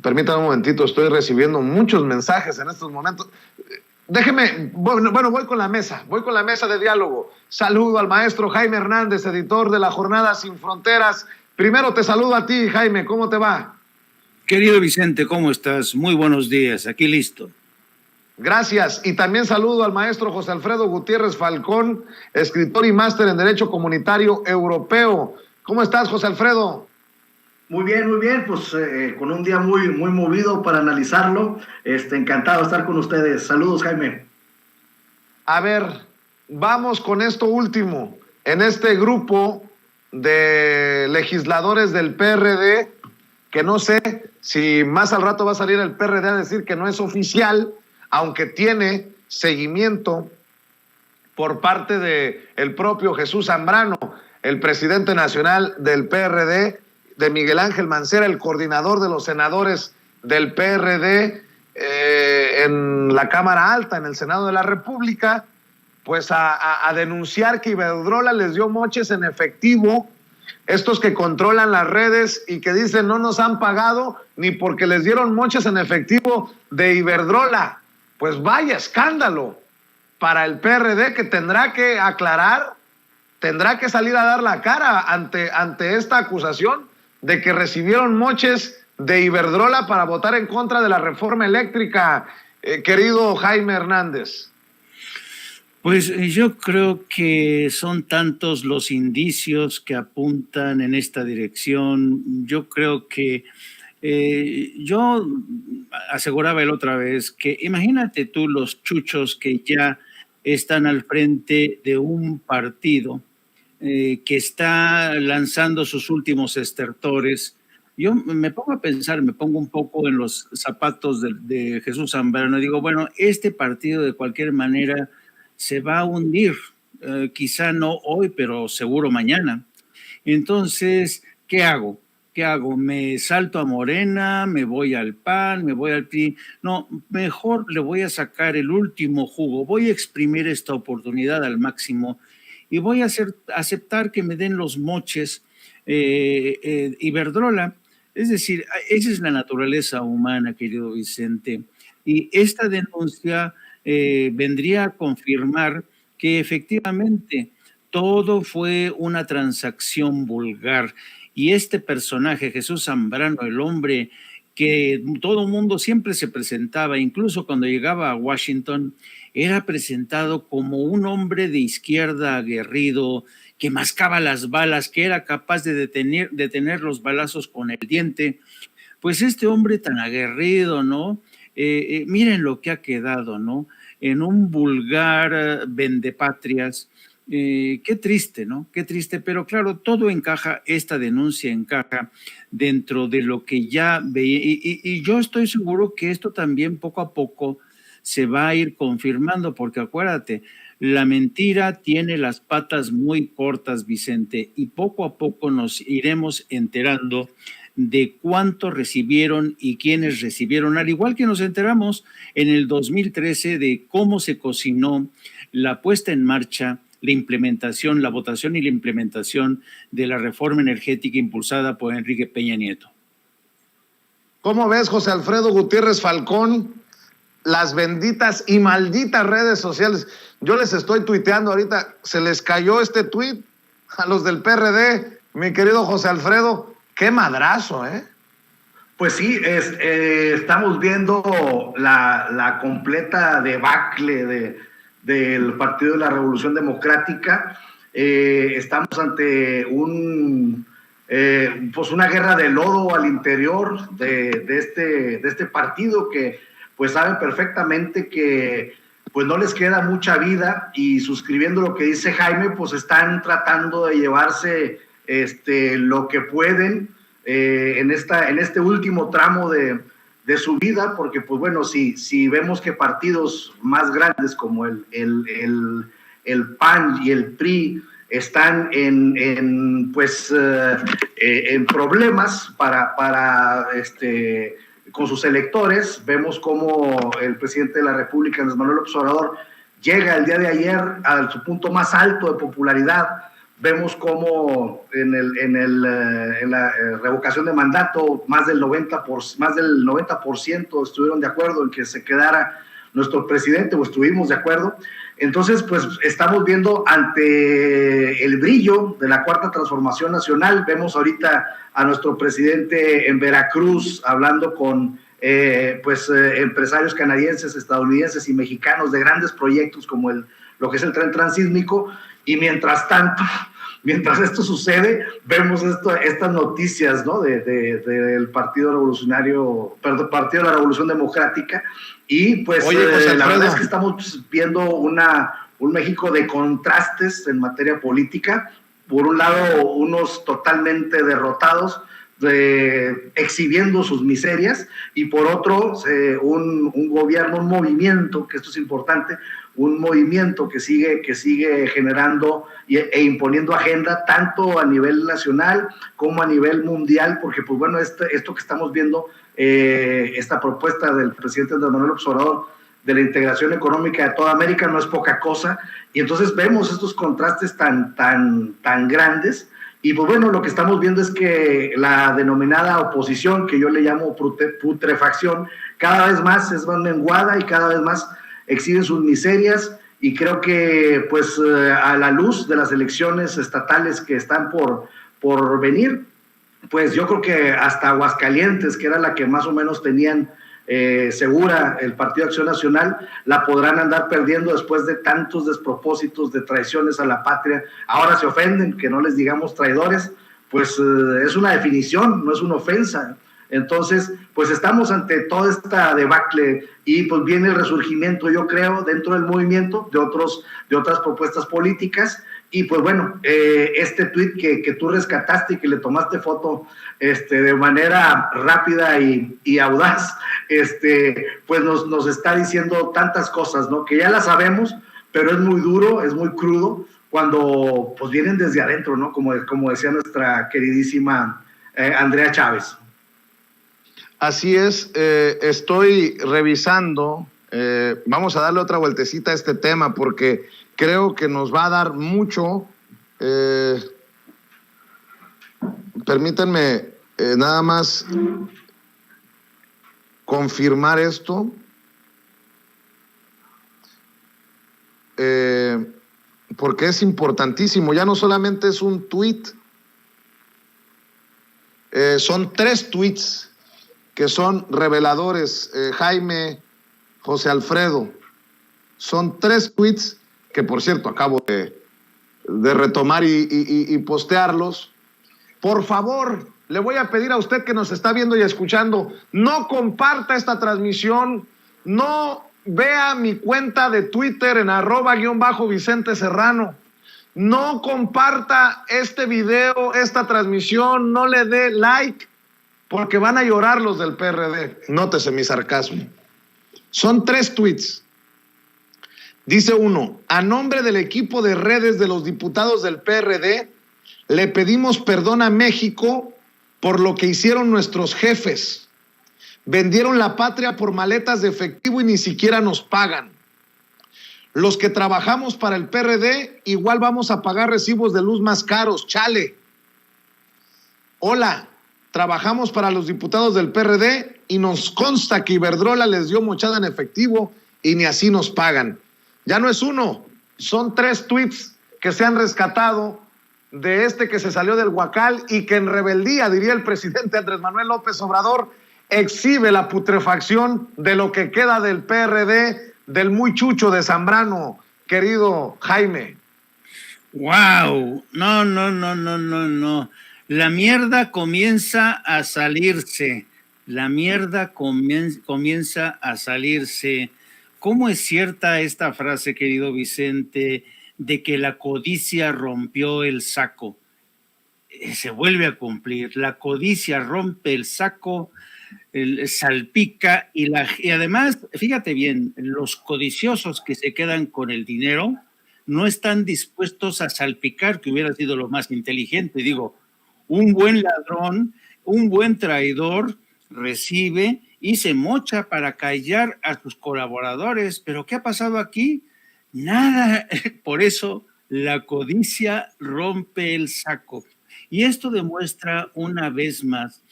Permítame un momentito, estoy recibiendo muchos mensajes en estos momentos. Déjeme, bueno, voy con la mesa de diálogo. Saludo al maestro Jaime Hernández, editor de la Jornada Sin Fronteras. Primero te saludo a ti, Jaime, ¿cómo te va? Querido Vicente, ¿cómo estás? Muy buenos días, aquí listo. Gracias, y también saludo al maestro José Alfredo Gutiérrez Falcón, escritor y máster en Derecho Comunitario Europeo. ¿Cómo estás, José Alfredo? Muy bien, pues con un día muy movido para analizarlo. Encantado de estar con ustedes. Saludos, Jaime. A ver, vamos con esto último. En este grupo de legisladores del PRD, que no sé si más al rato va a salir el PRD a decir que no es oficial, aunque tiene seguimiento por parte del propio Jesús Zambrano, el presidente nacional del PRD, de Miguel Ángel Mancera, el coordinador de los senadores del PRD en la Cámara Alta, en el Senado de la República, pues a denunciar que Iberdrola les dio moches en efectivo, estos que controlan las redes y que dicen no nos han pagado ni porque les dieron moches en efectivo de Iberdrola. Pues vaya escándalo para el PRD, que tendrá que aclarar, tendrá que salir a dar la cara ante esta acusación de que recibieron moches de Iberdrola para votar en contra de la reforma eléctrica, querido Jaime Hernández. Pues yo creo que son tantos los indicios que apuntan en esta dirección. Yo creo que yo aseguraba la otra vez que imagínate tú los chuchos que ya están al frente de un partido que está lanzando sus últimos estertores. Yo me pongo a pensar, me pongo un poco en los zapatos de Jesús Zambrano y digo, bueno, este partido de cualquier manera se va a hundir, quizá no hoy, pero seguro mañana. Entonces, ¿qué hago? ¿Me salto a Morena? ¿Me voy al PAN? ¿Me voy al PRI? No, mejor le voy a sacar el último jugo, voy a exprimir esta oportunidad al máximo y voy a aceptar que me den los moches Iberdrola. Es decir, esa es la naturaleza humana, querido Vicente. Y esta denuncia vendría a confirmar que efectivamente todo fue una transacción vulgar. Y este personaje, Jesús Zambrano, el hombre que todo el mundo siempre se presentaba, incluso cuando llegaba a Washington, era presentado como un hombre de izquierda aguerrido, que mascaba las balas, que era capaz de detener los balazos con el diente. Pues este hombre tan aguerrido, ¿no? Miren lo que ha quedado, ¿no? En un vulgar vendepatrias. Qué triste, ¿no? Qué triste, pero claro, todo encaja, esta denuncia encaja dentro de lo que ya veía, y yo estoy seguro que esto también poco a poco se va a ir confirmando, porque acuérdate, la mentira tiene las patas muy cortas, Vicente, y poco a poco nos iremos enterando de cuánto recibieron y quiénes recibieron, al igual que nos enteramos en el 2013 de cómo se cocinó la puesta en marcha, la implementación, la votación y la implementación de la reforma energética impulsada por Enrique Peña Nieto. ¿Cómo ves, José Alfredo Gutiérrez Falcón, las benditas y malditas redes sociales? Yo les estoy tuiteando ahorita, se les cayó este tuit a los del PRD, mi querido José Alfredo, qué madrazo, ¿eh? Pues sí, estamos viendo la completa debacle del Partido de la Revolución Democrática. Estamos ante pues una guerra de lodo al interior de este partido, que pues saben perfectamente que pues no les queda mucha vida, y suscribiendo lo que dice Jaime, pues están tratando de llevarse lo que pueden en este último tramo de su vida, porque pues bueno, si vemos que partidos más grandes como el PAN y el PRI están en problemas con sus electores, vemos cómo el presidente de la República, Andrés Manuel López Obrador, llega el día de ayer a su punto más alto de popularidad, vemos cómo en la revocación de mandato más del 90% estuvieron de acuerdo en que se quedara nuestro presidente, o estuvimos de acuerdo. Entonces, pues estamos viendo ante el brillo de la Cuarta Transformación Nacional. Vemos ahorita a nuestro presidente en Veracruz hablando con empresarios canadienses, estadounidenses y mexicanos de grandes proyectos como lo que es el tren transísmico. Y mientras tanto, mientras esto sucede, vemos estas noticias, ¿no? Del Partido Revolucionario, Partido de la Revolución Democrática. Y pues la verdad es que estamos viendo un México de contrastes en materia política. Por un lado, unos totalmente derrotados, exhibiendo sus miserias, y por otro, un gobierno, un movimiento, que esto es importante, un movimiento que sigue generando e imponiendo agenda tanto a nivel nacional como a nivel mundial, porque pues bueno, esto que estamos viendo, esta propuesta del presidente Andrés Manuel López Obrador de la integración económica de toda América no es poca cosa, y entonces vemos estos contrastes tan grandes. Y pues bueno, lo que estamos viendo es que la denominada oposición, que yo le llamo putrefacción, cada vez más es más menguada y cada vez más exhiben sus miserias, y creo que pues a la luz de las elecciones estatales que están por venir, pues yo creo que hasta Aguascalientes, que era la que más o menos tenían segura el Partido Acción Nacional, la podrán andar perdiendo después de tantos despropósitos, de traiciones a la patria. Ahora se ofenden que no les digamos traidores, pues es una definición, no es una ofensa. Entonces, pues estamos ante toda esta debacle, y pues viene el resurgimiento, yo creo, dentro del movimiento de otras propuestas políticas. Y pues bueno, este tuit que tú rescataste y que le tomaste foto de manera rápida y audaz, pues nos está diciendo tantas cosas, ¿no? Que ya las sabemos, pero es muy duro, es muy crudo cuando pues vienen desde adentro, ¿no? Como decía nuestra queridísima Andrea Chávez. Así es, estoy revisando, vamos a darle otra vueltecita a este tema porque creo que nos va a dar mucho. Permítanme nada más confirmar esto. Porque es importantísimo, ya no solamente es un tuit, son 3 tuits que son reveladores, Jaime, José Alfredo. Son 3 tweets que, por cierto, acabo de retomar y postearlos. Por favor, le voy a pedir a usted que nos está viendo y escuchando, no comparta esta transmisión, no vea mi cuenta de Twitter en @Vicente Serrano, no comparta este video, esta transmisión, no le dé like, porque van a llorar los del PRD. Nótese mi sarcasmo. Son 3 tweets. Dice uno: a nombre del equipo de redes de los diputados del PRD, le pedimos perdón a México por lo que hicieron nuestros jefes. Vendieron la patria por maletas de efectivo y ni siquiera nos pagan. Los que trabajamos para el PRD igual vamos a pagar recibos de luz más caros. Chale. Hola. Trabajamos para los diputados del PRD y nos consta que Iberdrola les dio mochada en efectivo y ni así nos pagan. Ya no es uno, son 3 tweets que se han rescatado de que se salió del Huacal y que en rebeldía, diría el presidente Andrés Manuel López Obrador, exhibe la putrefacción de lo que queda del PRD, del muy chucho de Zambrano, querido Jaime. ¡Wow! No. La mierda comienza a salirse. La mierda comienza a salirse. ¿Cómo es cierta esta frase, querido Vicente, de que la codicia rompió el saco? Se vuelve a cumplir. La codicia rompe el saco, salpica, y además, fíjate bien, los codiciosos que se quedan con el dinero no están dispuestos a salpicar, que hubiera sido lo más inteligente. Digo, un buen ladrón, un buen traidor recibe y se mocha para callar a sus colaboradores. ¿Pero qué ha pasado aquí? Nada. Por eso la codicia rompe el saco. Y esto demuestra una vez más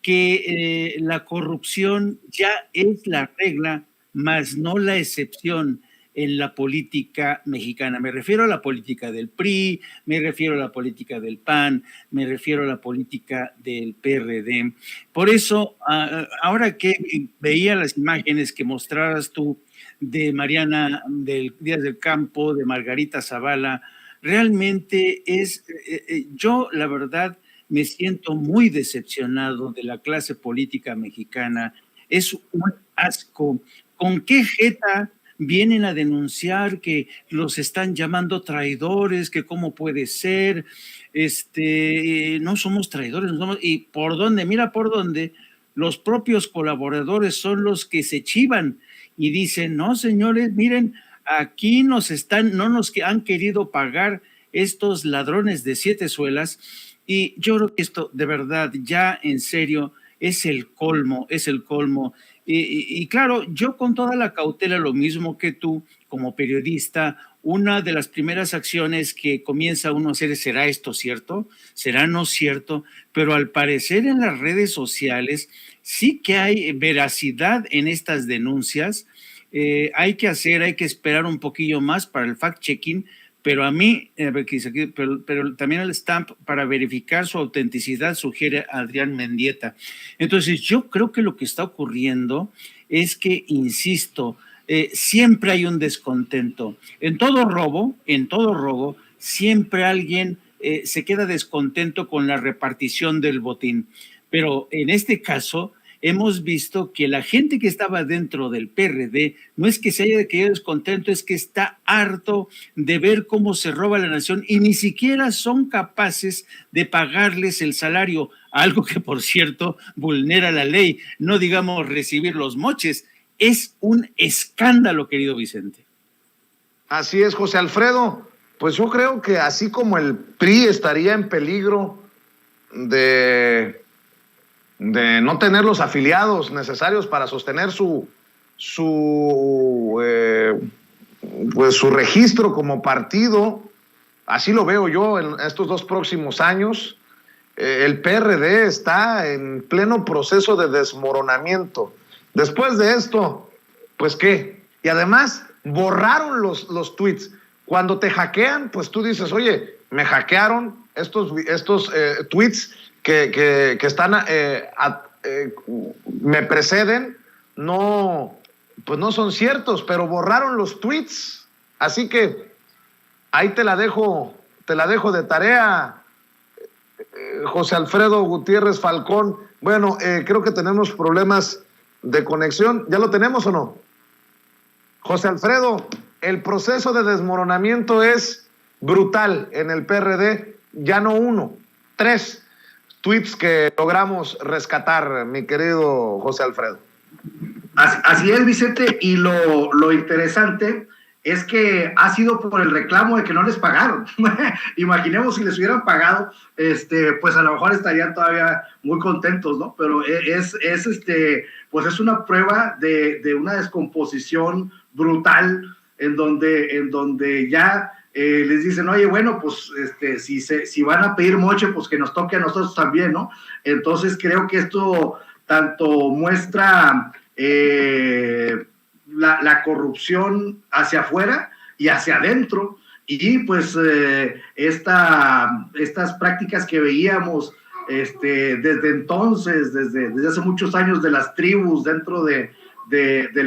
que la corrupción ya es la regla, más no la excepción en la política mexicana. Me refiero a la política del PRI, me refiero a la política del PAN, me refiero a la política del PRD. Por eso, ahora que veía las imágenes que mostrabas tú de Mariana del Díaz del Campo, de Margarita Zavala, realmente yo la verdad me siento muy decepcionado de la clase política mexicana. Es un asco. ¿Con qué jeta vienen a denunciar que los están llamando traidores, que cómo puede ser? No somos traidores, no somos, y por dónde, mira por dónde, los propios colaboradores son los que se chivan y dicen, no señores, miren, aquí no nos han querido pagar estos ladrones de 7 suelas. Y yo creo que esto, de verdad, ya en serio, es el colmo, es el colmo. Y claro, yo con toda la cautela, lo mismo que tú, como periodista, una de las primeras acciones que comienza uno a hacer es, ¿será esto cierto? ¿Será no cierto? Pero al parecer en las redes sociales sí que hay veracidad en estas denuncias. Hay que esperar un poquillo más para el fact-checking, pero a mí, pero también el stamp para verificar su autenticidad, sugiere Adrián Mendieta. Entonces, yo creo que lo que está ocurriendo es que, insisto, siempre hay un descontento. En todo robo, siempre alguien se queda descontento con la repartición del botín. Pero en este caso, hemos visto que la gente que estaba dentro del PRD no es que se haya quedado descontento, es que está harto de ver cómo se roba la nación y ni siquiera son capaces de pagarles el salario, algo que, por cierto, vulnera la ley, no digamos recibir los moches. Es un escándalo, querido Vicente. Así es, José Alfredo. Pues yo creo que así como el PRI estaría en peligro de no tener los afiliados necesarios para sostener su registro como partido, así lo veo yo en estos 2 próximos años. El PRD está en pleno proceso de desmoronamiento. Después de esto, pues ¿qué? Y además borraron los tweets. Cuando te hackean, pues tú dices, oye, me hackearon estos tweets que están, me preceden, pues no son ciertos, pero borraron los tweets. Así que ahí te la dejo de tarea, José Alfredo Gutiérrez Falcón. Bueno, creo que tenemos problemas de conexión. ¿Ya lo tenemos o no? José Alfredo, el proceso de desmoronamiento es brutal en el PRD, ya no 1, 3 tweets que logramos rescatar, mi querido José Alfredo. Así es, Vicente, y lo interesante es que ha sido por el reclamo de que no les pagaron. Imaginemos si les hubieran pagado, pues a lo mejor estarían todavía muy contentos, ¿no? Pero pues es una prueba de una descomposición brutal en donde ya les dicen, oye, bueno, pues si van a pedir moche, pues que nos toque a nosotros también, ¿no? Entonces creo que esto tanto muestra la corrupción hacia afuera y hacia adentro, y pues estas prácticas que veíamos desde entonces, desde hace muchos años, de las tribus dentro del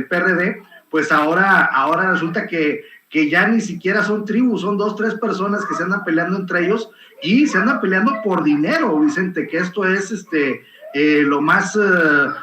PRD, pues ahora resulta que ya ni siquiera son tribus, son 2, 3 personas que se andan peleando entre ellos y se andan peleando por dinero, Vicente, que esto es lo más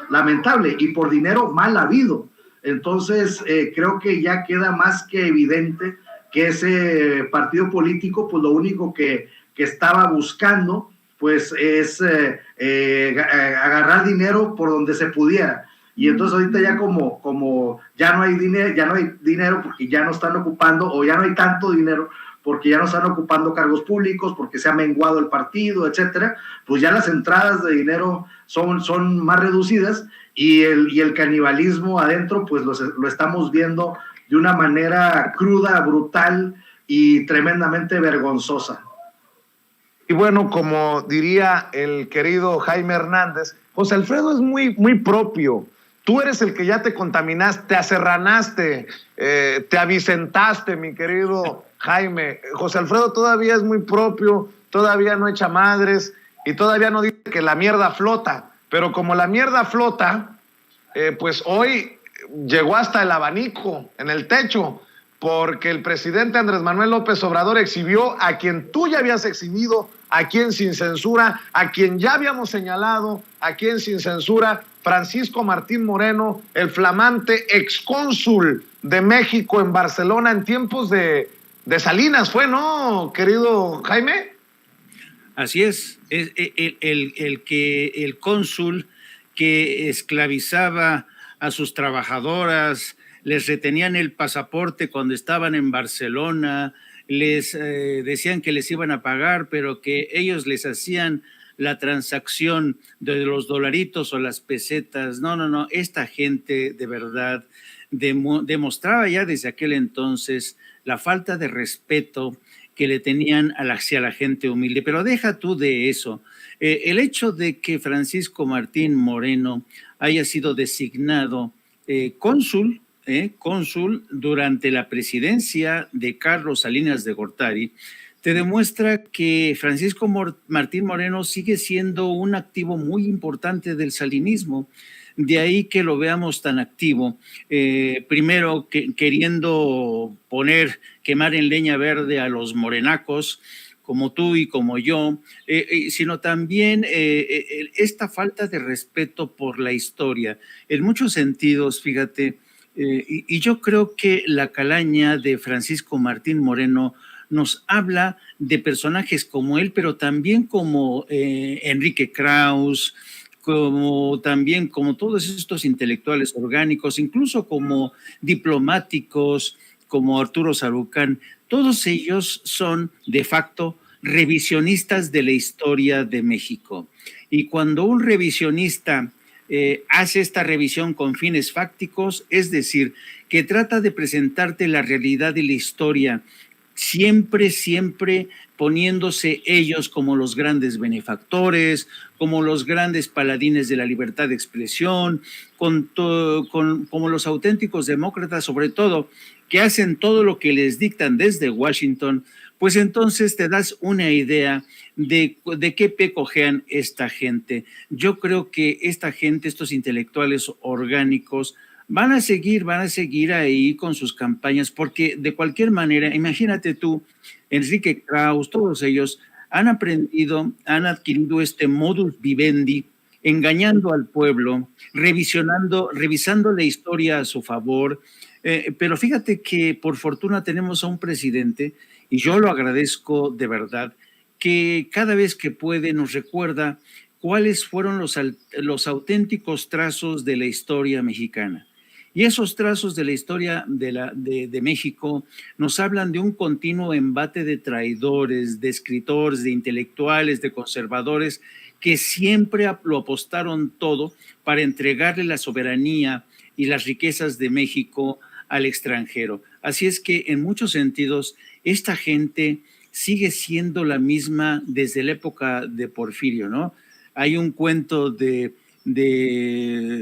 lamentable, y por dinero mal habido. Entonces creo que ya queda más que evidente que ese partido político, pues lo único que estaba buscando pues es agarrar dinero por donde se pudiera. Y entonces ahorita ya como ya no hay dinero porque ya no están ocupando, o ya no hay tanto dinero porque ya no están ocupando cargos públicos, porque se ha menguado el partido, etcétera, pues ya las entradas de dinero son más reducidas, y el canibalismo adentro pues lo estamos viendo de una manera cruda, brutal, y tremendamente vergonzosa. Y bueno, como diría el querido Jaime Hernández, José Alfredo es muy propio. Tú eres el que ya te contaminaste, te aserranaste, te avicentaste, mi querido Jaime. José Alfredo todavía es muy propio, todavía no echa madres y todavía no dice que la mierda flota. Pero como la mierda flota, pues hoy llegó hasta el abanico, en el techo, porque el presidente Andrés Manuel López Obrador exhibió a quien tú ya habías exhibido, a quien sin censura, a quien ya habíamos señalado, a quien sin censura, Francisco Martín Moreno, el flamante excónsul de México en Barcelona en tiempos de Salinas, fue, ¿no, querido Jaime? Así es el cónsul que esclavizaba a sus trabajadoras, les retenían el pasaporte cuando estaban en Barcelona, les decían que les iban a pagar, pero que ellos les hacían la transacción de los dolaritos o las pesetas. No, esta gente de verdad demostraba ya desde aquel entonces la falta de respeto que le tenían hacia la gente humilde. Pero deja tú de eso. El hecho de que Francisco Martín Moreno haya sido designado cónsul durante la presidencia de Carlos Salinas de Gortari, te demuestra que Francisco Martín Moreno sigue siendo un activo muy importante del salinismo. De ahí que lo veamos tan activo, primero queriendo quemar en leña verde a los morenacos, como tú y como yo, sino también esta falta de respeto por la historia. En muchos sentidos, fíjate, y yo creo que la calaña de Francisco Martín Moreno nos habla de personajes como él, pero también como Enrique Krauss, también como todos estos intelectuales orgánicos, incluso como diplomáticos, como Arturo Sarucán. Todos ellos son de facto revisionistas de la historia de México. Y cuando un revisionista hace esta revisión con fines fácticos, es decir, que trata de presentarte la realidad de la historia, siempre poniéndose ellos como los grandes benefactores, como los grandes paladines de la libertad de expresión, como los auténticos demócratas, sobre todo, que hacen todo lo que les dictan desde Washington, pues entonces te das una idea de qué pe cojean esta gente. Yo creo que esta gente, estos intelectuales orgánicos, van a seguir ahí con sus campañas, porque de cualquier manera, imagínate tú, Enrique Krauss, todos ellos han adquirido este modus vivendi, engañando al pueblo, revisando la historia a su favor. Pero fíjate que por fortuna tenemos a un presidente, y yo lo agradezco de verdad, que cada vez que puede nos recuerda cuáles fueron los auténticos trazos de la historia mexicana. Y esos trazos de la historia de México nos hablan de un continuo embate de traidores, de escritores, de intelectuales, de conservadores, que siempre lo apostaron todo para entregarle la soberanía y las riquezas de México al extranjero. Así es que en muchos sentidos esta gente sigue siendo la misma desde la época de Porfirio, ¿no? Hay un cuento de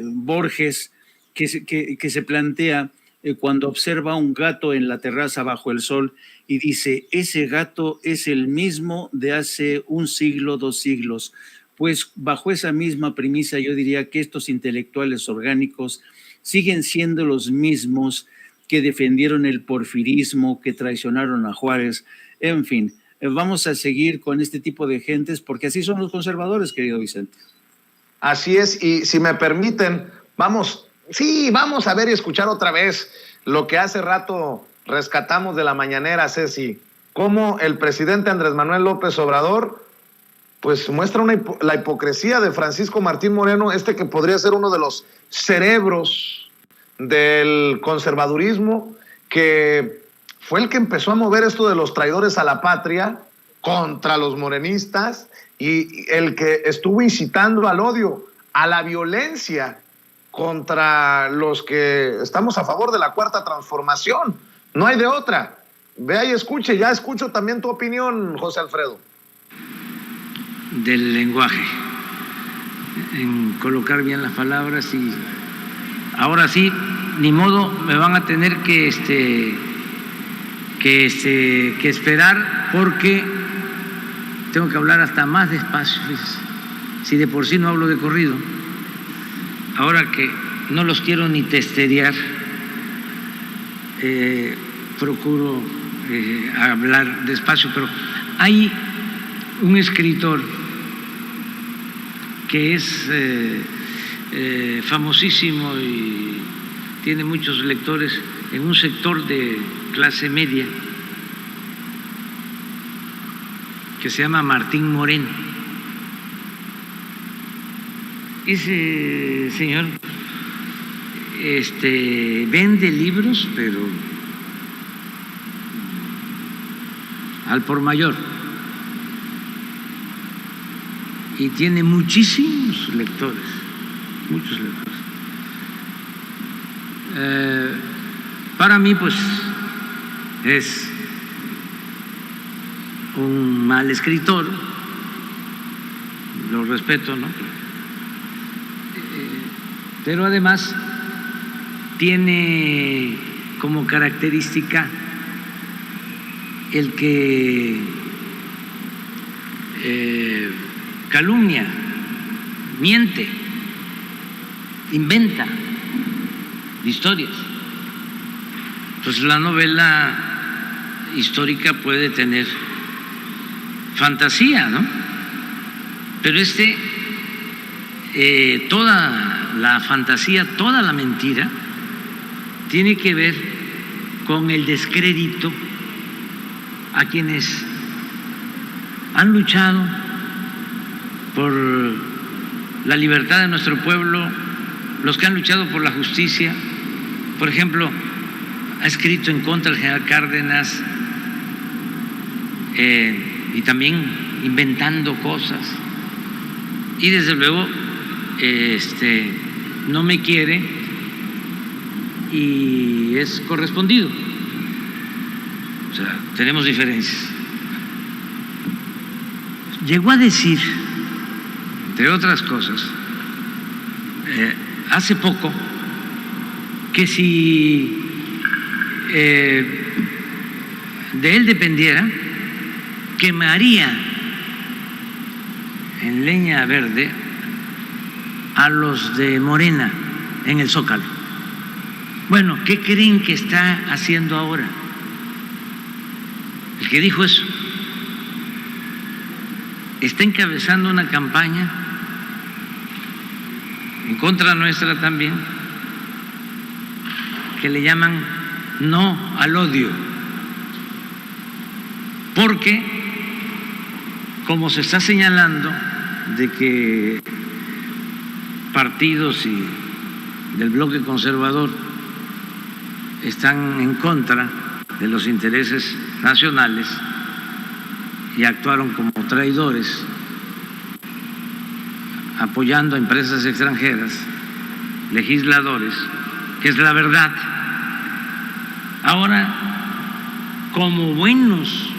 Borges que se plantea cuando observa a un gato en la terraza bajo el sol y dice, ese gato es el mismo de hace 1 siglo, 2 siglos. Pues bajo esa misma premisa yo diría que estos intelectuales orgánicos siguen siendo los mismos que defendieron el porfirismo, que traicionaron a Juárez. En fin, vamos a seguir con este tipo de gentes porque así son los conservadores, querido Vicente. Así es, y si me permiten, vamos a ver y escuchar otra vez lo que hace rato rescatamos de la mañanera, Ceci, cómo el presidente Andrés Manuel López Obrador pues muestra la hipocresía de Francisco Martín Moreno, que podría ser uno de los cerebros del conservadurismo, que fue el que empezó a mover esto de los traidores a la patria contra los morenistas y el que estuvo incitando al odio, a la violencia contra los que estamos a favor de la Cuarta Transformación. No hay de otra. vea y escuche. Ya escucho también tu opinión, José Alfredo. Del lenguaje, en colocar bien las palabras, y ahora sí, ni modo, me van a tener que esperar, porque tengo que hablar hasta más despacio. Si de por sí no hablo de corrido, ahora que no los quiero ni testerear, procuro hablar despacio. Pero hay un escritor que es famosísimo y tiene muchos lectores en un sector de clase media, que se llama Martín Moreno. Ese señor vende libros, pero al por mayor, y tiene muchísimos lectores, muchos lectores. Para mí, pues, es un mal escritor, lo respeto, ¿no? Pero además tiene como característica el que calumnia, miente, inventa historias. Pues la novela histórica puede tener fantasía, ¿no? Pero toda la fantasía, toda la mentira, tiene que ver con el descrédito a quienes han luchado por la libertad de nuestro pueblo, los que han luchado por la justicia. Por ejemplo, ha escrito en contra del general Cárdenas, y también inventando cosas. Y desde luego no me quiere, y es correspondido. O sea, tenemos diferencias. Llegó a decir, entre otras cosas, hace poco, que si de él dependiera, quemaría en leña verde a los de Morena en el Zócalo. Bueno, ¿qué creen que está haciendo ahora el que dijo eso? Está encabezando una campaña en contra nuestra también, que le llaman No al Odio, porque como se está señalando de que partidos y del bloque conservador están en contra de los intereses nacionales y actuaron como traidores, apoyando a empresas extranjeras, legisladores, que es la verdad. Ahora, como buenos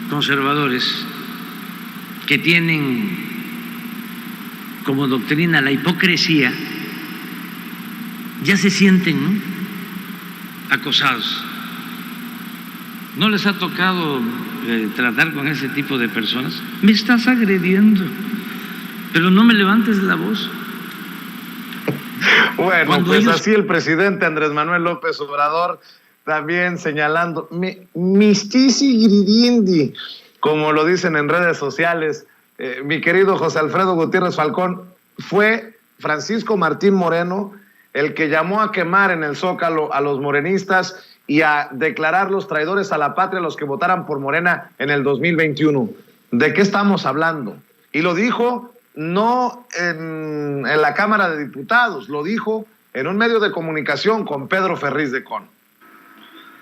conservadores que tienen como doctrina la hipocresía, ya se sienten, ¿no?, acosados. ¿No les ha tocado tratar con ese tipo de personas? Me estás agrediendo, pero no me levantes la voz. Bueno, cuando pues así el presidente Andrés Manuel López Obrador también señalando mistisi gridindi, como lo dicen en redes sociales. Mi querido José Alfredo Gutiérrez Falcón, fue Francisco Martín Moreno el que llamó a quemar en el Zócalo a los morenistas y a declararlos traidores a la patria a los que votaran por Morena en el 2021. ¿De qué estamos hablando? Y lo dijo no en la Cámara de Diputados, lo dijo en un medio de comunicación con Pedro Ferriz de Con.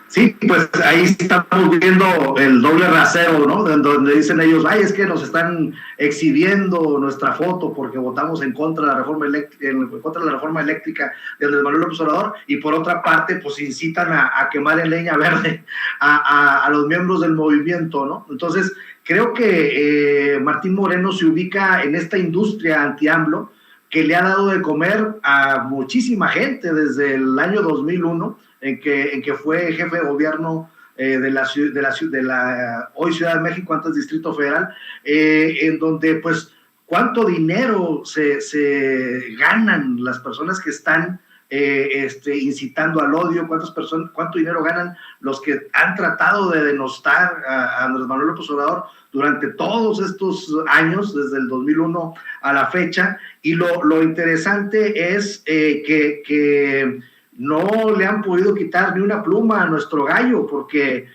Sí, pues ahí estamos viendo el doble rasero, ¿no? Donde dicen ellos, ay, es que nos están exhibiendo nuestra foto porque votamos en contra de la reforma eléctrica de Andrés Manuel López Obrador, y por otra parte, pues incitan a quemar en leña verde a los miembros del movimiento, ¿no? Entonces, creo que Martín Moreno se ubica en esta industria anti-AMLO que le ha dado de comer a muchísima gente desde el año 2001, en que fue jefe de gobierno de la hoy Ciudad de México, antes Distrito Federal, en donde pues cuánto dinero se ganan las personas que están incitando al odio, cuánto dinero ganan los que han tratado de denostar a Andrés Manuel López Obrador durante todos estos años, desde el 2001 a la fecha. Y lo interesante es que no le han podido quitar ni una pluma a nuestro gallo, porque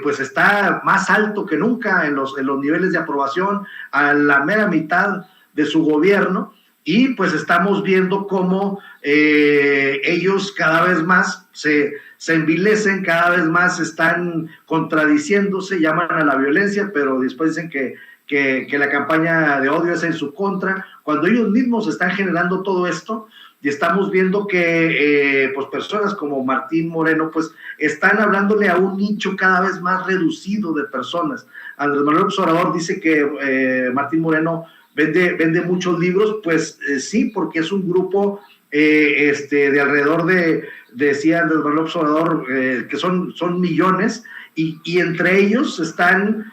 pues está más alto que nunca en los niveles de aprobación, a la mera mitad de su gobierno, y pues estamos viendo cómo ellos cada vez más se envilecen, cada vez más están contradiciéndose, llaman a la violencia, pero después dicen que la campaña de odio es en su contra, cuando ellos mismos están generando todo esto. Y estamos viendo que pues personas como Martín Moreno pues están hablándole a un nicho cada vez más reducido de personas. Andrés Manuel López Obrador dice que Martín Moreno vende muchos libros, pues sí, porque es un grupo de alrededor decía Andrés Manuel López Obrador, que son millones, y entre ellos están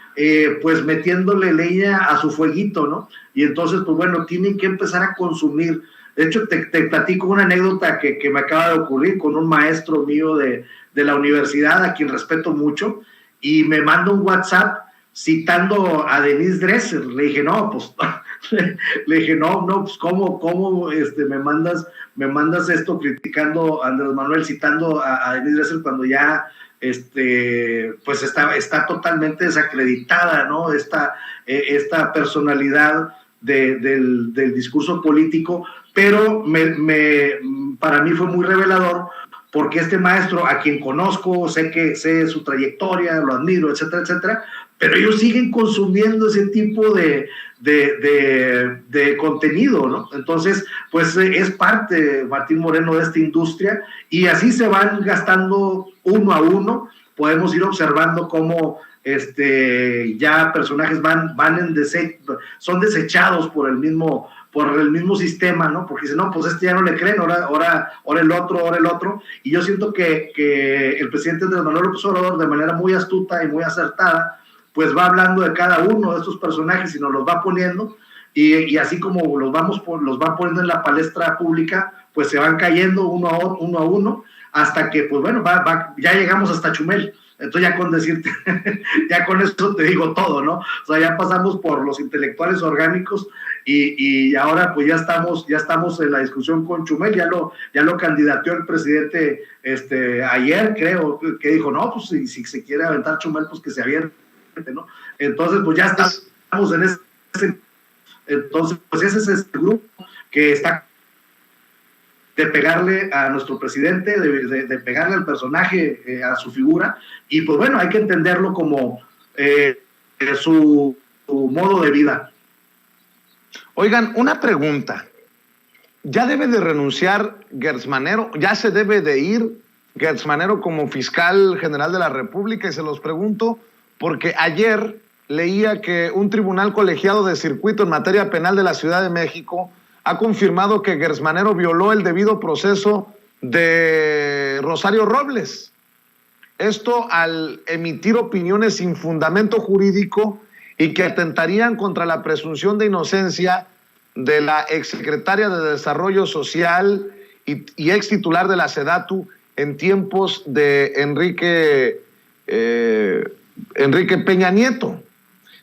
pues metiéndole leña a su fueguito, ¿no? Y entonces pues bueno, tienen que empezar a consumir. De hecho, te platico una anécdota que me acaba de ocurrir con un maestro mío de la universidad, a quien respeto mucho, y me manda un WhatsApp citando a Denise Dresser. Le dije, no, pues, pues, ¿cómo me mandas esto criticando a Andrés Manuel, citando a Denise Dresser cuando ya, pues está totalmente desacreditada, ¿no? Esta personalidad del discurso político. Pero para mí fue muy revelador, porque este maestro, a quien conozco, sé su trayectoria, lo admiro, etcétera, etcétera, pero ellos siguen consumiendo ese tipo de contenido, ¿no? Entonces, pues es parte, Martín Moreno, de esta industria, y así se van gastando uno a uno. Podemos ir observando cómo ya personajes son desechados por el mismo sistema, ¿no? Porque dicen, no, pues ya no le creen, ahora el otro, y yo siento que el presidente Andrés Manuel López Obrador, de manera muy astuta y muy acertada, pues va hablando de cada uno de estos personajes y nos los va poniendo, y así como los va poniendo en la palestra pública, pues se van cayendo uno a uno, hasta que, pues bueno, ya llegamos hasta Chumel. Entonces ya con decirte, ya con eso te digo todo, ¿no? O sea, ya pasamos por los intelectuales orgánicos y ahora pues ya estamos en la discusión con Chumel. Ya lo candidateó el presidente ayer, creo, que dijo, no, pues si se quiere aventar Chumel, pues que se aviente, ¿no? Entonces pues ya estamos en ese, entonces pues ese es el grupo que está de pegarle a nuestro presidente, de pegarle al personaje, a su figura, y pues bueno, hay que entenderlo como su modo de vida. Oigan, una pregunta. ¿Ya debe de renunciar Gertz Manero? ¿Ya se debe de ir Gertz Manero como fiscal general de la República? Y se los pregunto porque ayer leía que un tribunal colegiado de circuito en materia penal de la Ciudad de México ha confirmado que Gertz Manero violó el debido proceso de Rosario Robles. Esto al emitir opiniones sin fundamento jurídico y que atentarían contra la presunción de inocencia de la exsecretaria de Desarrollo Social y ex titular de la SEDATU en tiempos de Enrique Peña Nieto.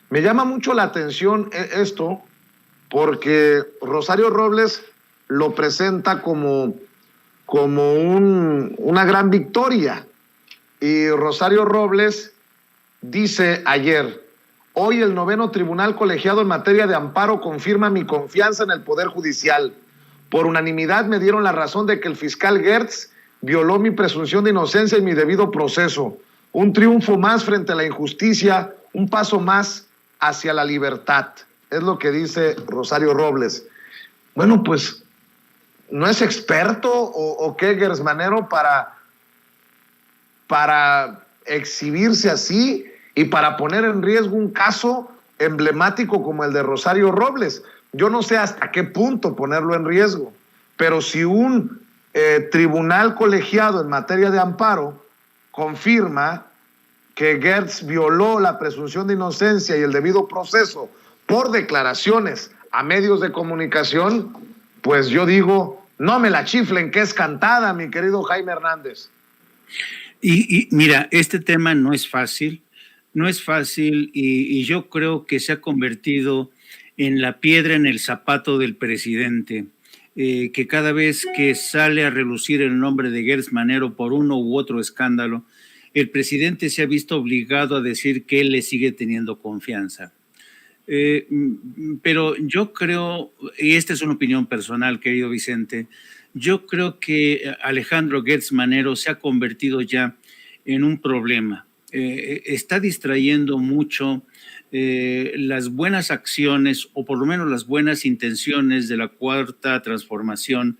Me llama mucho la atención esto, porque Rosario Robles lo presenta como una gran victoria. Y Rosario Robles dice ayer, hoy el 9º Tribunal Colegiado en materia de amparo confirma mi confianza en el Poder Judicial. Por unanimidad me dieron la razón de que el fiscal Gertz violó mi presunción de inocencia y mi debido proceso. Un triunfo más frente a la injusticia, un paso más hacia la libertad. Es lo que dice Rosario Robles. Bueno, pues, ¿no es experto o qué, Gersmanero, para exhibirse así y para poner en riesgo un caso emblemático como el de Rosario Robles? Yo no sé hasta qué punto ponerlo en riesgo, pero si un tribunal colegiado en materia de amparo confirma que Gertz violó la presunción de inocencia y el debido proceso por declaraciones a medios de comunicación, pues yo digo, no me la chiflen, que es cantada, mi querido Jaime Hernández. Y mira, este tema no es fácil y yo creo que se ha convertido en la piedra en el zapato del presidente, que cada vez que sale a relucir el nombre de Gersmanero por uno u otro escándalo, el presidente se ha visto obligado a decir que él le sigue teniendo confianza. Pero yo creo, y esta es una opinión personal, querido Vicente, yo creo que Alejandro Gersmanero se ha convertido ya en un problema. Está distrayendo mucho las buenas acciones, o por lo menos las buenas intenciones de la Cuarta Transformación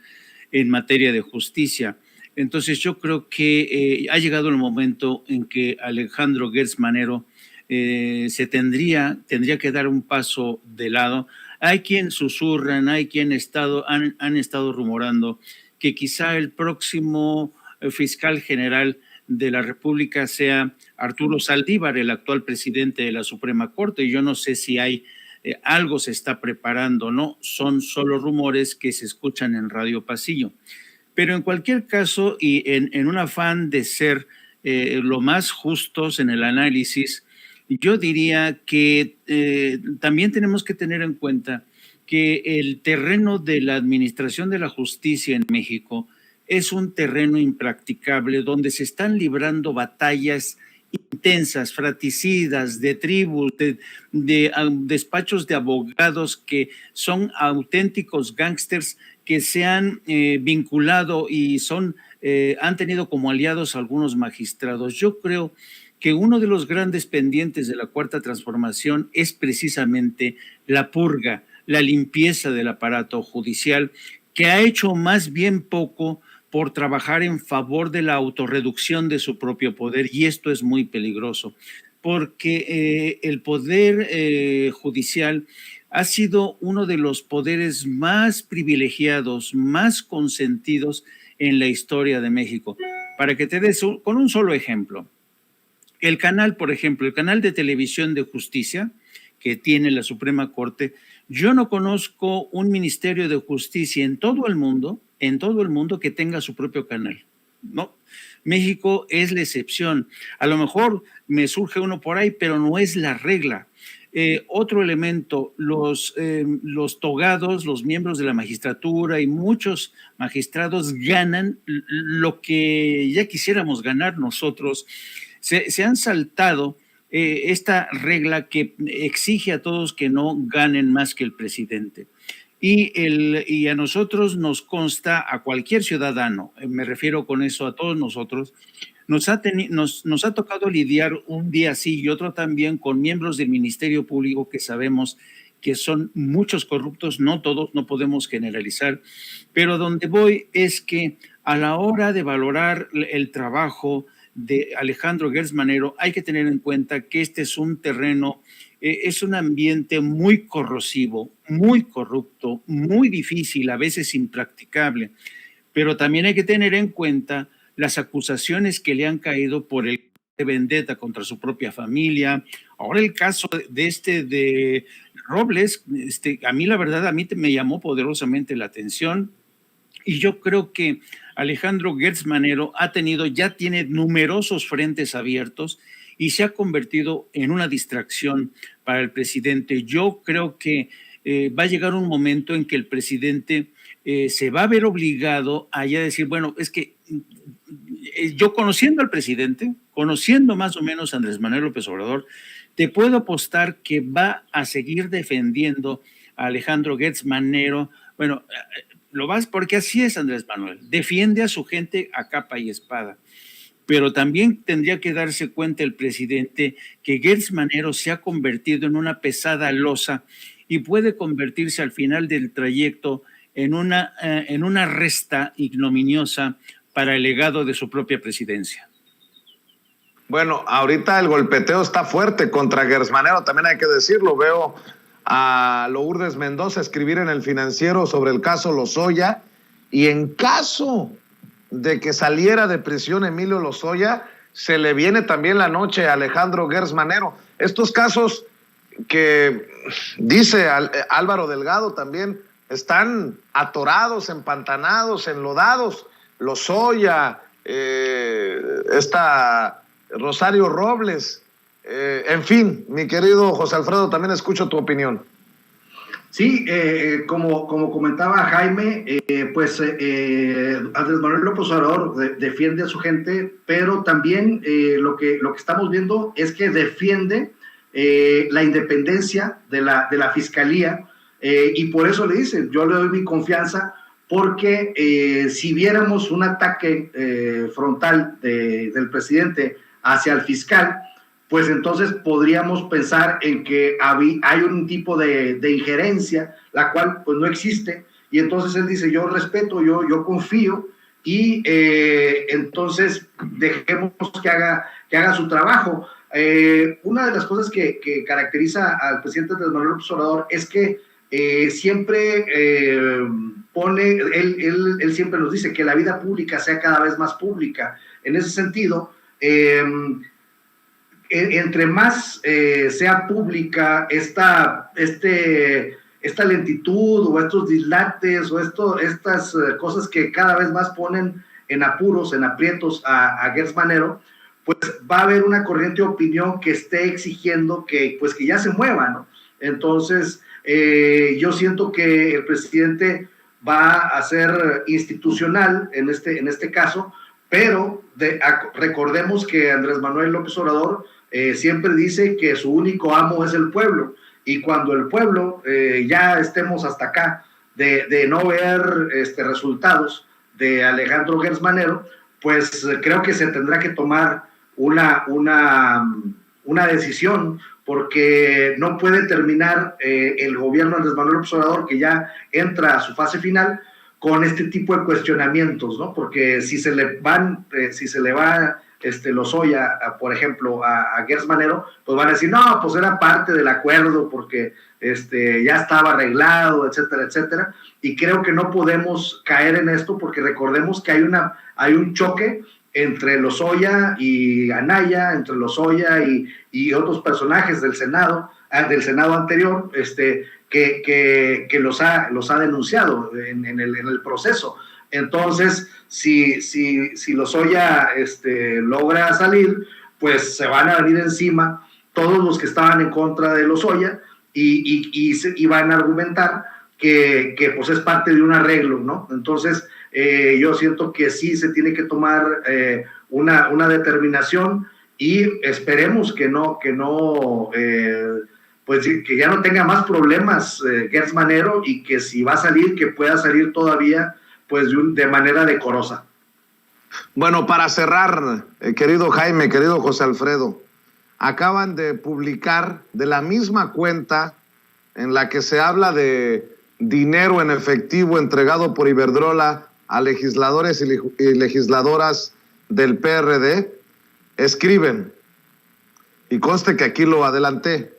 en materia de justicia. Entonces yo creo que ha llegado el momento en que Alejandro Gersmanero se tendría que dar un paso de lado. Hay quien susurran, hay quien han estado rumorando que quizá el próximo fiscal general de la República sea Arturo Saldívar, el actual presidente de la Suprema Corte. Y yo no sé si hay algo se está preparando, ¿no? Son solo rumores que se escuchan en Radio Pasillo. Pero en cualquier caso, y en un afán de ser lo más justos en el análisis, yo diría que también tenemos que tener en cuenta que el terreno de la administración de la justicia en México es un terreno impracticable donde se están librando batallas intensas, fratricidas, de tribus, de despachos de abogados que son auténticos gángsters que se han vinculado y han tenido como aliados a algunos magistrados. Yo creo que uno de los grandes pendientes de la Cuarta Transformación es precisamente la purga, la limpieza del aparato judicial, que ha hecho más bien poco por trabajar en favor de la autorreducción de su propio poder, y esto es muy peligroso, porque el poder judicial ha sido uno de los poderes más privilegiados, más consentidos en la historia de México. Para que te des con un solo ejemplo, el canal, por ejemplo, el canal de televisión de justicia que tiene la Suprema Corte, yo no conozco un ministerio de justicia en todo el mundo que tenga su propio canal, ¿no? México es la excepción. A lo mejor me surge uno por ahí, pero no es la regla. Otro elemento, los togados, los miembros de la magistratura y muchos magistrados ganan lo que ya quisiéramos ganar nosotros. Se han saltado esta regla que exige a todos que no ganen más que el presidente. Y a nosotros nos consta, a cualquier ciudadano, me refiero con eso a todos nosotros, nos ha tocado lidiar un día sí y otro también con miembros del Ministerio Público que sabemos que son muchos corruptos, no todos, no podemos generalizar, pero donde voy es que a la hora de valorar el trabajo de Alejandro Gersmanero hay que tener en cuenta que este es un terreno, es un ambiente muy corrosivo, muy corrupto, muy difícil, a veces impracticable, pero también hay que tener en cuenta las acusaciones que le han caído por el de vendetta contra su propia familia. Ahora el caso de Robles, a mí la verdad, me llamó poderosamente la atención, y yo creo que Alejandro Gersmanero ya tiene numerosos frentes abiertos y se ha convertido en una distracción para el presidente. Yo creo que va a llegar un momento en que el presidente se va a ver obligado a ya decir, bueno, es que yo conociendo al presidente, conociendo más o menos a Andrés Manuel López Obrador, te puedo apostar que va a seguir defendiendo a Alejandro Gersmanero. Bueno, porque así es Andrés Manuel, defiende a su gente a capa y espada. Pero también tendría que darse cuenta el presidente que Gertz Manero se ha convertido en una pesada losa y puede convertirse al final del trayecto en una resta ignominiosa para el legado de su propia presidencia. Bueno, ahorita el golpeteo está fuerte contra Gertz Manero, también hay que decirlo. Veo a Lourdes Mendoza escribir en El Financiero sobre el caso Lozoya, y en caso de que saliera de prisión Emilio Lozoya, se le viene también la noche a Alejandro Gertz Manero. Estos casos que dice Álvaro Delgado también están atorados, empantanados, enlodados. Lozoya, Rosario Robles, en fin, mi querido José Alfredo, también escucho tu opinión. Sí, como comentaba Jaime, Andrés Manuel López Obrador defiende a su gente, pero también lo que estamos viendo es que defiende la independencia de la Fiscalía, y por eso le dicen, yo le doy mi confianza, porque si viéramos un ataque frontal del presidente hacia el fiscal, pues entonces podríamos pensar en que hay un tipo de injerencia, la cual pues no existe, y entonces él dice, yo respeto, yo confío, y entonces dejemos que haga su trabajo. Una de las cosas que caracteriza al presidente Andrés Manuel López Obrador es que siempre él siempre nos dice que la vida pública sea cada vez más pública. En ese sentido, entre más sea pública esta lentitud o estos dislates o estas cosas que cada vez más ponen en apuros, en aprietos a Gertz Manero, pues va a haber una corriente de opinión que esté exigiendo que ya se mueva, ¿no? Entonces, yo siento que el presidente va a ser institucional en este caso, pero recordemos que Andrés Manuel López Obrador siempre dice que su único amo es el pueblo, y cuando el pueblo ya estemos hasta acá de no ver resultados de Alejandro Gertz Manero, pues creo que se tendrá que tomar una decisión, porque no puede terminar el gobierno de Andrés Manuel López Obrador, que ya entra a su fase final, con este tipo de cuestionamientos, ¿no? Porque si se le va Lozoya, por ejemplo, a Gertz Manero, pues van a decir, no, pues era parte del acuerdo porque ya estaba arreglado, etcétera, etcétera. Y creo que no podemos caer en esto, porque recordemos que hay un choque entre Lozoya y Anaya, entre Lozoya y otros personajes del Senado anterior, que los ha denunciado en el proceso. Entonces, si Lozoya logra salir, pues se van a venir encima todos los que estaban en contra de Lozoya y van a argumentar que pues es parte de un arreglo, ¿no? Entonces, yo siento que sí se tiene que tomar una determinación, y esperemos que ya no tenga más problemas Gertz Manero, y que si va a salir, que pueda salir todavía pues de manera decorosa. Bueno, para cerrar, querido Jaime, querido José Alfredo, acaban de publicar de la misma cuenta en la que se habla de dinero en efectivo entregado por Iberdrola a legisladores y legisladoras del PRD, escriben, y conste que aquí lo adelanté: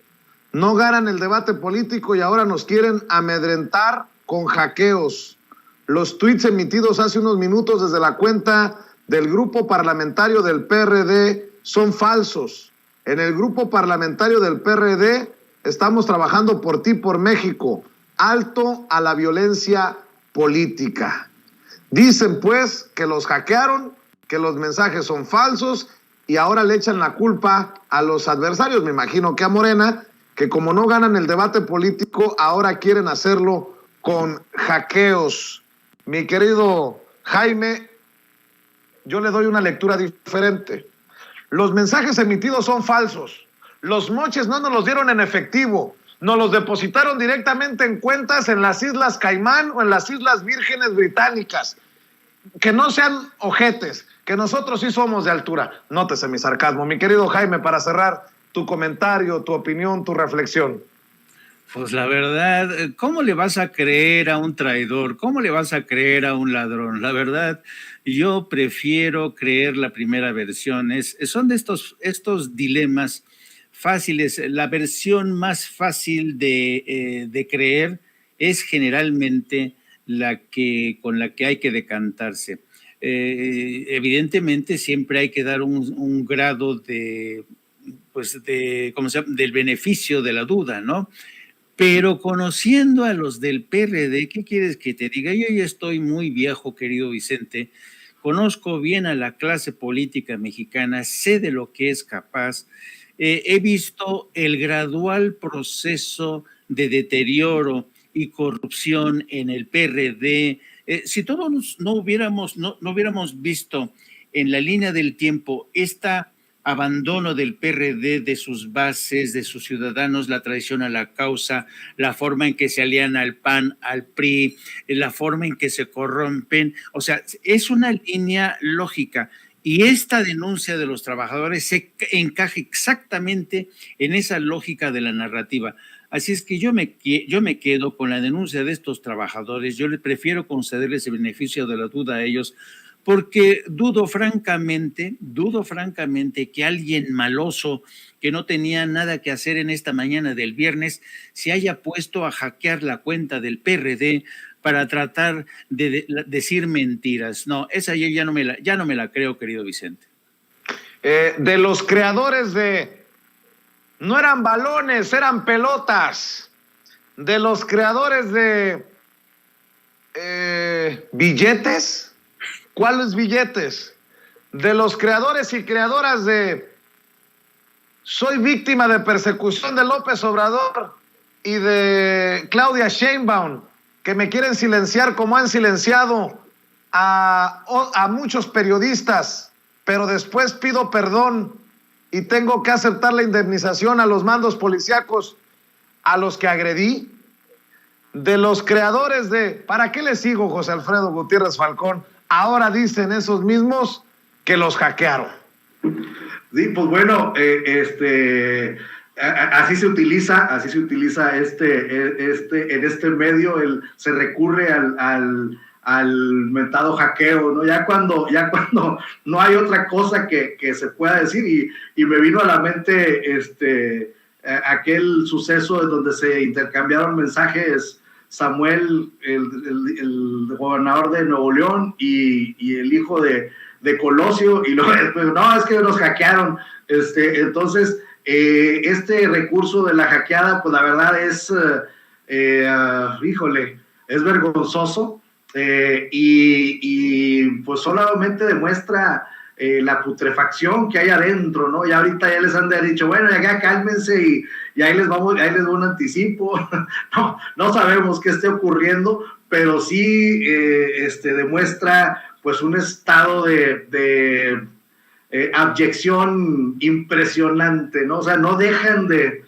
no ganan el debate político y ahora nos quieren amedrentar con hackeos. Los tuits emitidos hace unos minutos desde la cuenta del grupo parlamentario del PRD son falsos. En el grupo parlamentario del PRD estamos trabajando por ti, por México. Alto a la violencia política. Dicen pues que los hackearon, que los mensajes son falsos, y ahora le echan la culpa a los adversarios, me imagino que a Morena, que como no ganan el debate político, ahora quieren hacerlo con hackeos. Mi querido Jaime, yo le doy una lectura diferente. Los mensajes emitidos son falsos. Los moches no nos los dieron en efectivo. nos los depositaron directamente en cuentas en las Islas Caimán o en las Islas Vírgenes Británicas. Que no sean ojetes, que nosotros sí somos de altura. Nótese mi sarcasmo. Mi querido Jaime, para cerrar, tu comentario, tu opinión, tu reflexión. Pues la verdad, ¿cómo le vas a creer a un traidor? ¿Cómo le vas a creer a un ladrón? La verdad, yo prefiero creer la primera versión. Son de estos dilemas fáciles. La versión más fácil de creer es generalmente con la que hay que decantarse. Evidentemente siempre hay que dar un grado del beneficio de la duda, ¿no? Pero conociendo a los del PRD, ¿qué quieres que te diga? Yo ya estoy muy viejo, querido Vicente, conozco bien a la clase política mexicana, sé de lo que es capaz, he visto el gradual proceso de deterioro y corrupción en el PRD. Si todos no hubiéramos visto en la línea del tiempo abandono del PRD, de sus bases, de sus ciudadanos, la traición a la causa, la forma en que se alían al PAN, al PRI, la forma en que se corrompen. O sea, es una línea lógica. Y esta denuncia de los trabajadores se encaja exactamente en esa lógica de la narrativa. Así es que yo me quedo con la denuncia de estos trabajadores. Yo les prefiero concederles el beneficio de la duda a ellos, porque dudo francamente que alguien maloso que no tenía nada que hacer en esta mañana del viernes se haya puesto a hackear la cuenta del PRD para tratar de decir mentiras. No, esa yo ya no me la creo, querido Vicente. De los creadores no eran balones, eran pelotas. De los creadores de billetes. ¿Cuáles billetes? De los creadores y creadoras de soy víctima de persecución de López Obrador y de Claudia Sheinbaum, que me quieren silenciar como han silenciado a muchos periodistas, pero después pido perdón y tengo que aceptar la indemnización a los mandos policíacos a los que agredí. De los creadores ¿para qué le sigo, José Alfredo Gutiérrez Falcón? Ahora dicen esos mismos que los hackearon. Sí, pues bueno, así se utiliza en este medio, se recurre al mentado hackeo, ¿no? Ya cuando no hay otra cosa que se pueda decir, y me vino a la mente aquel suceso en donde se intercambiaron mensajes Samuel, el gobernador de Nuevo León, y el hijo de Colosio, y luego, no, es que nos hackearon. Entonces, este recurso de la hackeada, pues la verdad es, es vergonzoso, y pues solamente demuestra la putrefacción que hay adentro, ¿no? Ya ahorita ya les han dicho, bueno, ya cálmense y ahí les doy un anticipo. No sabemos qué esté ocurriendo, pero sí demuestra pues un estado de abyección impresionante, ¿no? O sea, no dejan de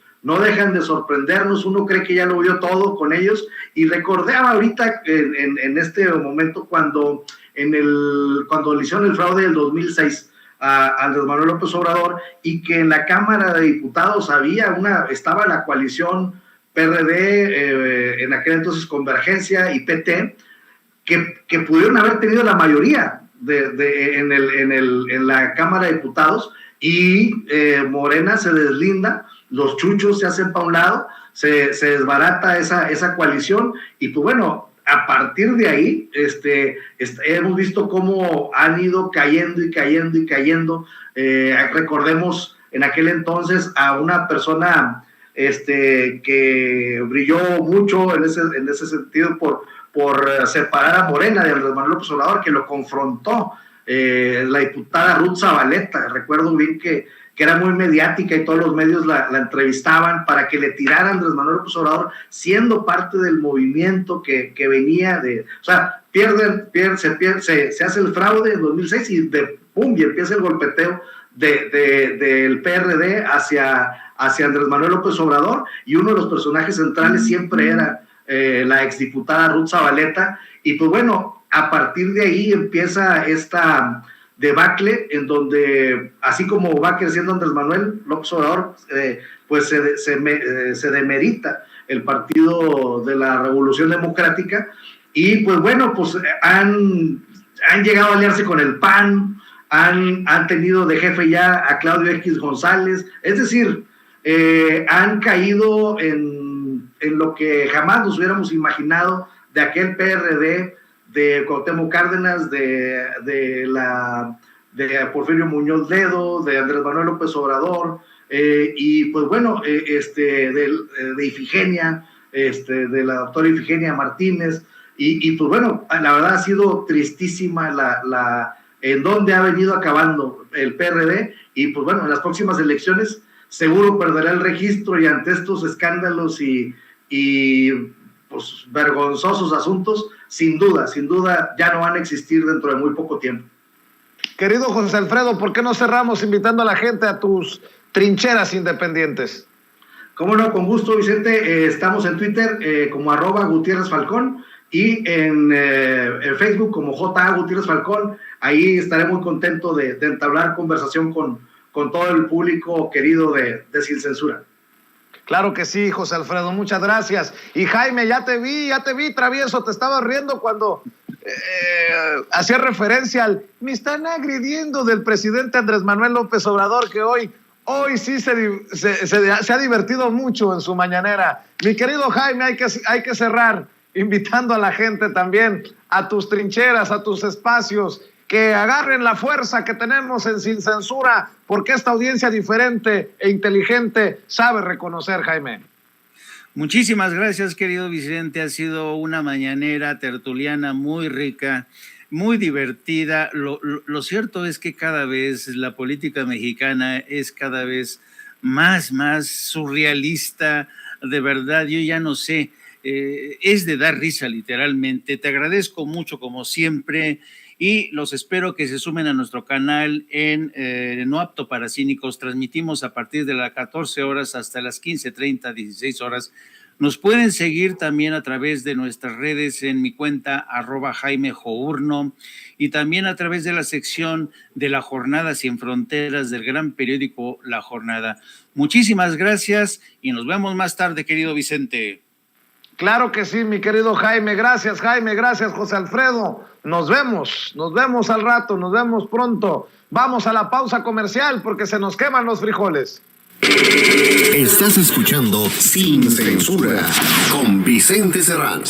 sorprendernos. Uno cree que ya lo vio todo con ellos, y recordaba ahorita en este momento cuando le hicieron el fraude del 2006 a Andrés Manuel López Obrador, y que en la Cámara de Diputados estaba la coalición PRD, en aquel entonces Convergencia y PT, que pudieron haber tenido la mayoría en la Cámara de Diputados, y Morena se deslinda, los chuchos se hacen para un lado, se desbarata esa coalición, y pues bueno, a partir de ahí, hemos visto cómo han ido cayendo y cayendo y cayendo. Recordemos en aquel entonces a una persona que brilló mucho en ese sentido por separar a Morena de Andrés Manuel López Obrador, que lo confrontó, la diputada Ruth Zabaleta. Recuerdo bien que era muy mediática y todos los medios la entrevistaban para que le tirara a Andrés Manuel López Obrador, siendo parte del movimiento que venía o sea, se hace el fraude en 2006 y empieza el golpeteo del PRD hacia hacia Andrés Manuel López Obrador, y uno de los personajes centrales siempre era la exdiputada Ruth Zabaleta, y pues bueno, a partir de ahí empieza esta debacle en donde, así como va creciendo Andrés Manuel López Obrador, pues se demerita el Partido de la Revolución Democrática, y pues bueno, pues han llegado a aliarse con el PAN, han tenido de jefe ya a Claudio X González, es decir, han caído en lo que jamás nos hubiéramos imaginado de aquel PRD de Cuauhtémoc Cárdenas, de Porfirio Muñoz Ledo, de Andrés Manuel López Obrador, y pues bueno, de Ifigenia, de la doctora Ifigenia Martínez, y pues bueno, la verdad ha sido tristísima en donde ha venido acabando el PRD, y pues bueno, en las próximas elecciones seguro perderá el registro, y ante estos escándalos y pues vergonzosos asuntos, sin duda ya no van a existir dentro de muy poco tiempo. Querido José Alfredo, ¿por qué no cerramos invitando a la gente a tus trincheras independientes? Cómo no, con gusto, Vicente. Estamos en Twitter como @GutiérrezFalcón, y en Facebook como J.A. Gutiérrez Falcón. Ahí estaré muy contento de entablar conversación con todo el público querido de Sin Censura. Claro que sí, José Alfredo, muchas gracias. Y Jaime, ya te vi, travieso, te estaba riendo cuando hacía referencia me están agrediendo del presidente Andrés Manuel López Obrador, que hoy sí se ha divertido mucho en su mañanera. Mi querido Jaime, hay que cerrar invitando a la gente también a tus trincheras, a tus espacios, que agarren la fuerza que tenemos en Sin Censura, porque esta audiencia diferente e inteligente sabe reconocer, Jaime. Muchísimas gracias, querido Vicente. Ha sido una mañanera tertuliana muy rica, muy divertida. Lo cierto es que cada vez la política mexicana es cada vez más surrealista. De verdad, yo ya no sé, es de dar risa literalmente. Te agradezco mucho como siempre, y los espero que se sumen a nuestro canal en No Apto para Cínicos. Transmitimos a partir de las 14 horas hasta las 15:30, 16 horas. Nos pueden seguir también a través de nuestras redes en mi cuenta @JaimeJourno, y también a través de la sección de La Jornada Sin Fronteras del gran periódico La Jornada. Muchísimas gracias y nos vemos más tarde, querido Vicente. Claro que sí, mi querido Jaime, gracias José Alfredo, nos vemos al rato, nos vemos pronto. Vamos a la pausa comercial porque se nos queman los frijoles. Estás escuchando Sin Censura con Vicente Serrano.